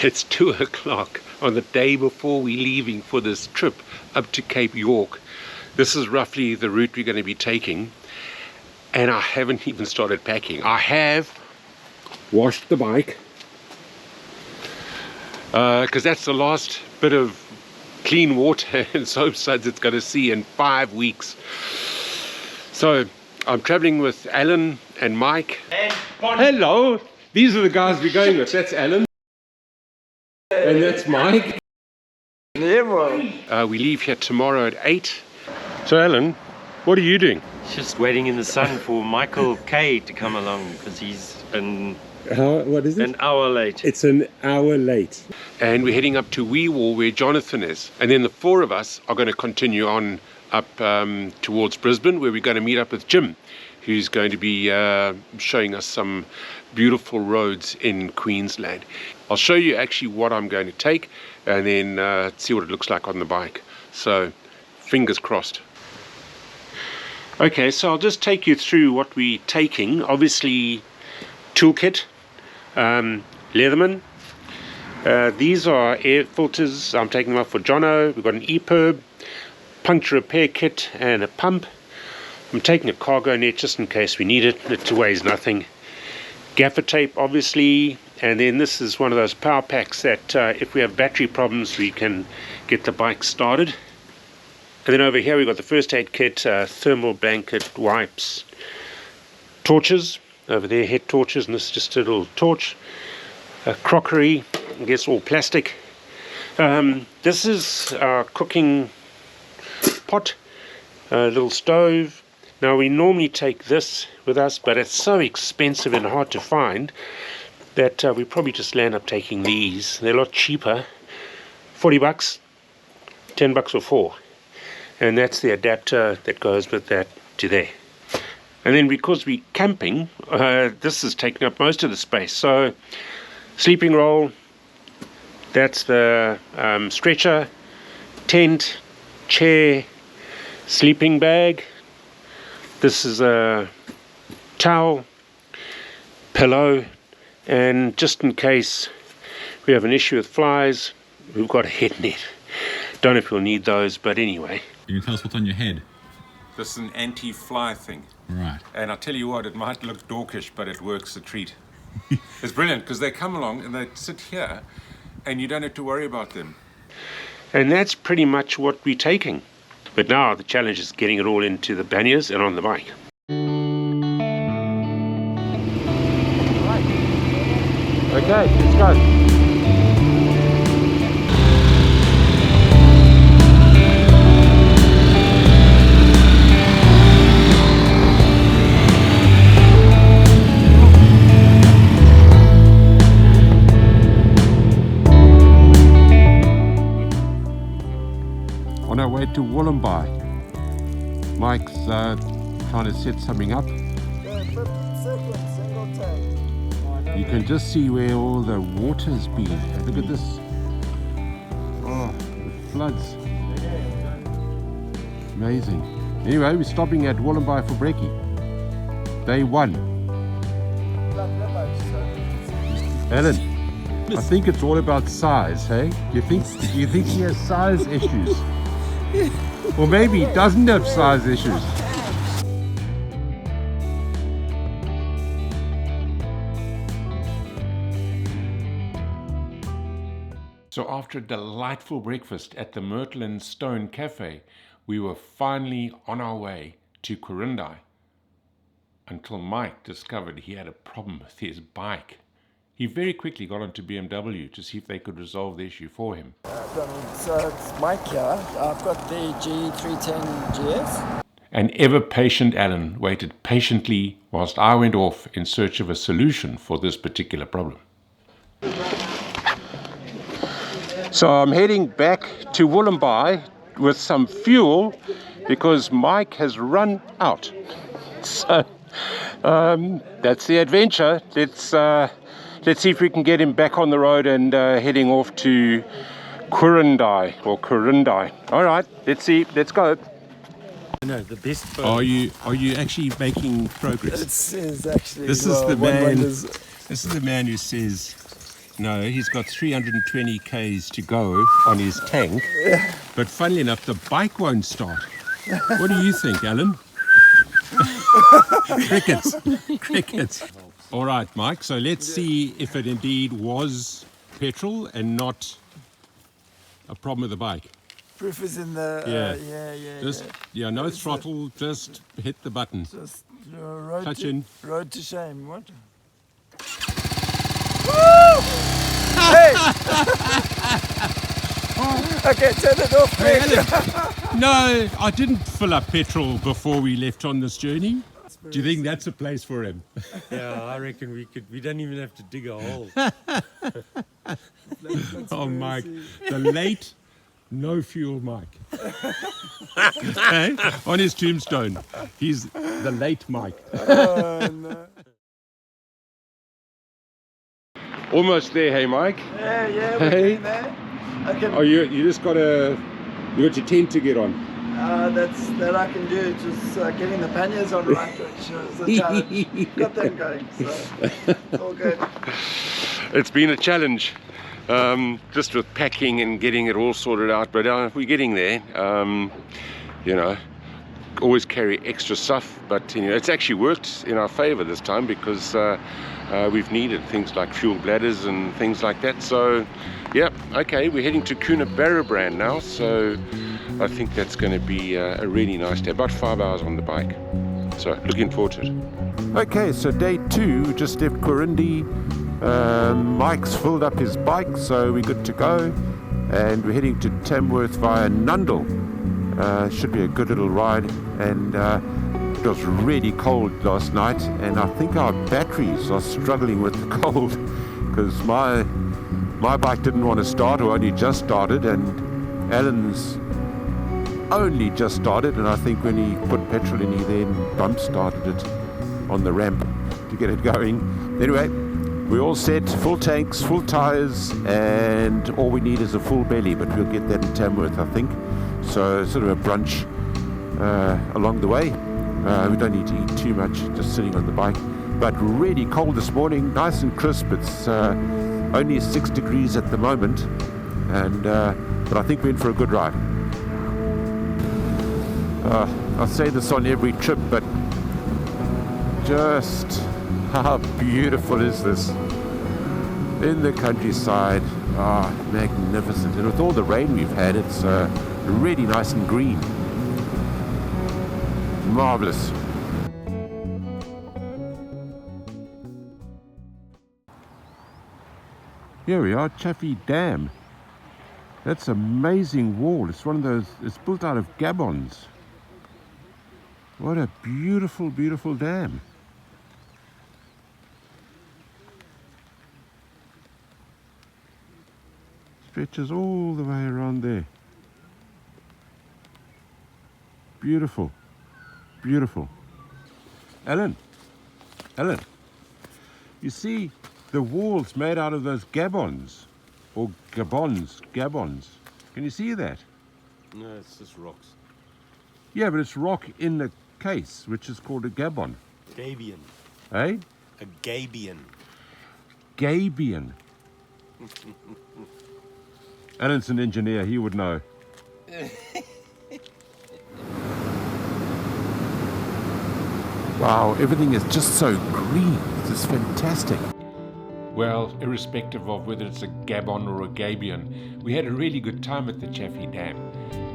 It's 2 o'clock on the day before we're leaving for this trip up to Cape York. This is roughly the route we're going to be taking, and I haven't even started packing. I have washed the bike because that's the last bit of clean water and soap suds it's going to see in 5 weeks. So I'm traveling with Alan and Mike. And hello, these are the guys we're going with. That's Alan and that's Mike. We leave here tomorrow at 8. So Alan, what are you doing? Just waiting in the sun for Michael K to come along because he's what is it? An hour late. It's an hour late. And we're heading up to Wee Waa where Jonathan is. And then the 4 of us are going to continue on up towards Brisbane, where we're going to meet up with Jim, who's going to be showing us some beautiful roads in Queensland. I'll show you actually what I'm going to take and then see what it looks like on the bike. So fingers crossed. Okay, so I'll just take you through what we're taking. Obviously, toolkit, Leatherman. These are air filters. I'm taking them up for Jono. We've got an EPIRB, puncture repair kit, and a pump. I'm taking a cargo net just in case we need it. It weighs nothing. Gaffer tape, obviously. And then this is one of those power packs that if we have battery problems, we can get the bike started. And then over here we've got the first aid kit, thermal blanket, wipes, torches. Over there, head torches, and this is just a little torch. Crockery, I guess all plastic. This is our cooking pot, a little stove. Now we normally take this with us, but it's so expensive and hard to find that we probably just land up taking these. They're a lot cheaper, 40 bucks, 10 bucks or 4. And that's the adapter that goes with that to there. And then because we're camping, this is taking up most of the space. So sleeping roll, that's the stretcher, tent, chair, sleeping bag. This is a towel, pillow, and just in case we have an issue with flies, we've got a head net. Don't know if we'll need those, but anyway. Can you tell us what's on your head? This is an anti-fly thing. Right. And I'll tell you what, it might look dorkish, but it works a treat. It's brilliant because they come along and they sit here and you don't have to worry about them. And that's pretty much what we're taking. But now the challenge is getting it all into the panniers and on the bike. Okay, let's go. On our way to Wollombi. Mike's trying to set something up. You can just see where all the water's been. Look at this. Oh, the floods. Amazing. Anyway, we're stopping at Wollombi for brekkie. Day 1. Alan, I think it's all about size, hey? Do you think he has size issues? Or maybe he doesn't have size issues. So after a delightful breakfast at the Myrtle and Stone Cafe, we were finally on our way to Quirindi. Until Mike discovered he had a problem with his bike. He very quickly got onto BMW to see if they could resolve the issue for him. So it's Mike here. I've got the G310 GS. And ever-patient Alan waited patiently whilst I went off in search of a solution for this particular problem. So I'm heading back to Wollombi with some fuel because Mike has run out. So that's the adventure. Let's see if we can get him back on the road and heading off to Quirindi or Quirindi. All right, let's see. Let's go. No, the best photo. Are you actually making progress? It is actually. This is the man. This is the man who says No, he's got 320 k's to go on his tank. But funnily enough, the bike won't start. What do you think, Alan? Crickets. Crickets. All right, Mike, so let's see if it indeed was petrol and not a problem with the bike. Proof is in the... Just, no throttle, just hit the button. Just Touch in. road to shame, what? Woo! Hey! Okay, turn it off quick. No, I didn't fill up petrol before we left on this journey. Do you think that's a place for him? Yeah, I reckon we don't even have to dig a hole. Oh, Mike, the late no fuel Mike. Hey? On his tombstone, he's the late Mike. Oh, no. Almost there, hey Mike. Yeah, we're Hey. getting there. Okay. Oh, you just you got your tent to get on. That I can do, just getting the panniers on right, which is a challenge. Got them going, so it's all good. It's been a challenge, just with packing and getting it all sorted out, but we're getting there. Always carry extra stuff, but it's actually worked in our favor this time because we've needed things like fuel bladders and things like that. So yeah, okay, we're heading to Coonabarabran now, so I think that's going to be a really nice day. About 5 hours on the bike, so looking forward to it. Okay, so day 2, we just left Corindi. Mike's filled up his bike, so we're good to go, and we're heading to Tamworth via Nundle. Should be a good little ride, and it was really cold last night, and I think our batteries are struggling with the cold because my bike didn't want to start, or only just started, and Alan's only just started, and I think when he put petrol in, he then bump started it on the ramp to get it going. Anyway, we're all set, full tanks, full tires, and all we need is a full belly, but we'll get that in Tamworth, I think. So sort of a brunch along the way. We don't need to eat too much, just sitting on the bike. But really cold this morning, nice and crisp. It's only 6 degrees at the moment, and but I think we're in for a good ride. I say this on every trip, but just how beautiful is this in the countryside? Magnificent. And with all the rain we've had, it's really nice and green. Marvelous. Here we are, Chaffey Dam. That's an amazing wall. It's one of those, it's built out of gabbons. What a beautiful, beautiful dam. Stretches all the way around there. Beautiful, beautiful. Alan, you see the walls made out of those gabbons, or gabbons. Can you see that? No, it's just rocks. Yeah, but it's rock in the case, which is called a gabbon. Gabion. Eh? A gabion. Gabion. Alan's an engineer, he would know. Wow, everything is just so green. This is fantastic. Well, irrespective of whether it's a gabbon or a gabion, we had a really good time at the Chaffey Dam.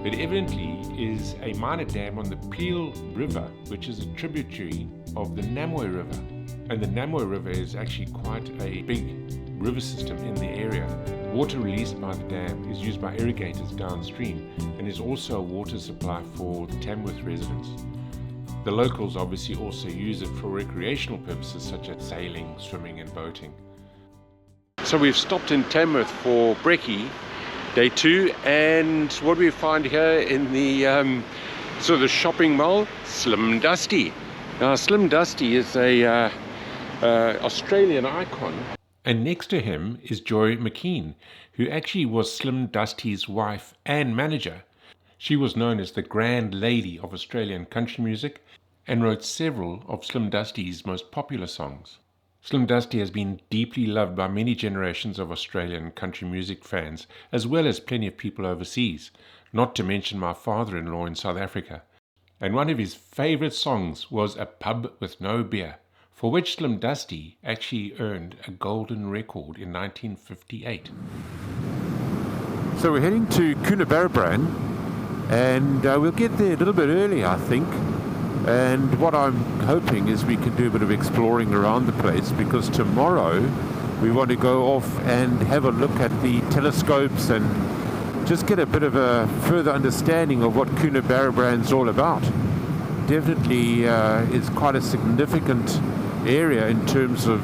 It evidently is a minor dam on the Peel River, which is a tributary of the Namoi River. And the Namoi River is actually quite a big river system in the area. Water released by the dam is used by irrigators downstream and is also a water supply for the Tamworth residents. The locals obviously also use it for recreational purposes such as sailing, swimming and boating. So we've stopped in Tamworth for brekkie, day 2, and what do we find here in the sort of the shopping mall? Slim Dusty. Now Slim Dusty is a Australian icon. And next to him is Joy McKean, who actually was Slim Dusty's wife and manager. She was known as the Grand Lady of Australian country music and wrote several of Slim Dusty's most popular songs. Slim Dusty has been deeply loved by many generations of Australian country music fans, as well as plenty of people overseas, not to mention my father-in-law in South Africa. And one of his favourite songs was A Pub With No Beer, for which Slim Dusty actually earned a golden record in 1958. So we're heading to Coonabarabran, and we'll get there a little bit early, I think. And what I'm hoping is we can do a bit of exploring around the place, because tomorrow we want to go off and have a look at the telescopes and just get a bit of a further understanding of what Coonabarabran's all about. Definitely is quite a significant area in terms of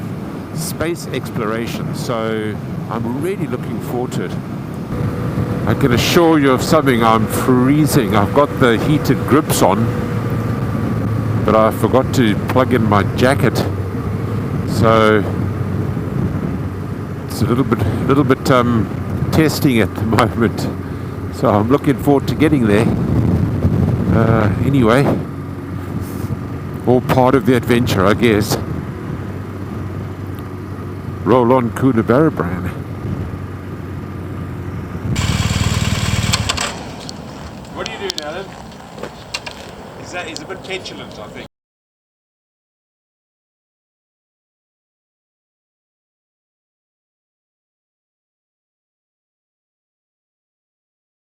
space exploration, so I'm really looking forward to it. I can assure you of something, I'm freezing. I've got the heated grips on, but I forgot to plug in my jacket, so it's a little bit testing at the moment. So I'm looking forward to getting there. Anyway, all part of the adventure, I guess. Roll on, Coonabarabran. What are you doing, Alan? He's a bit petulant, I think.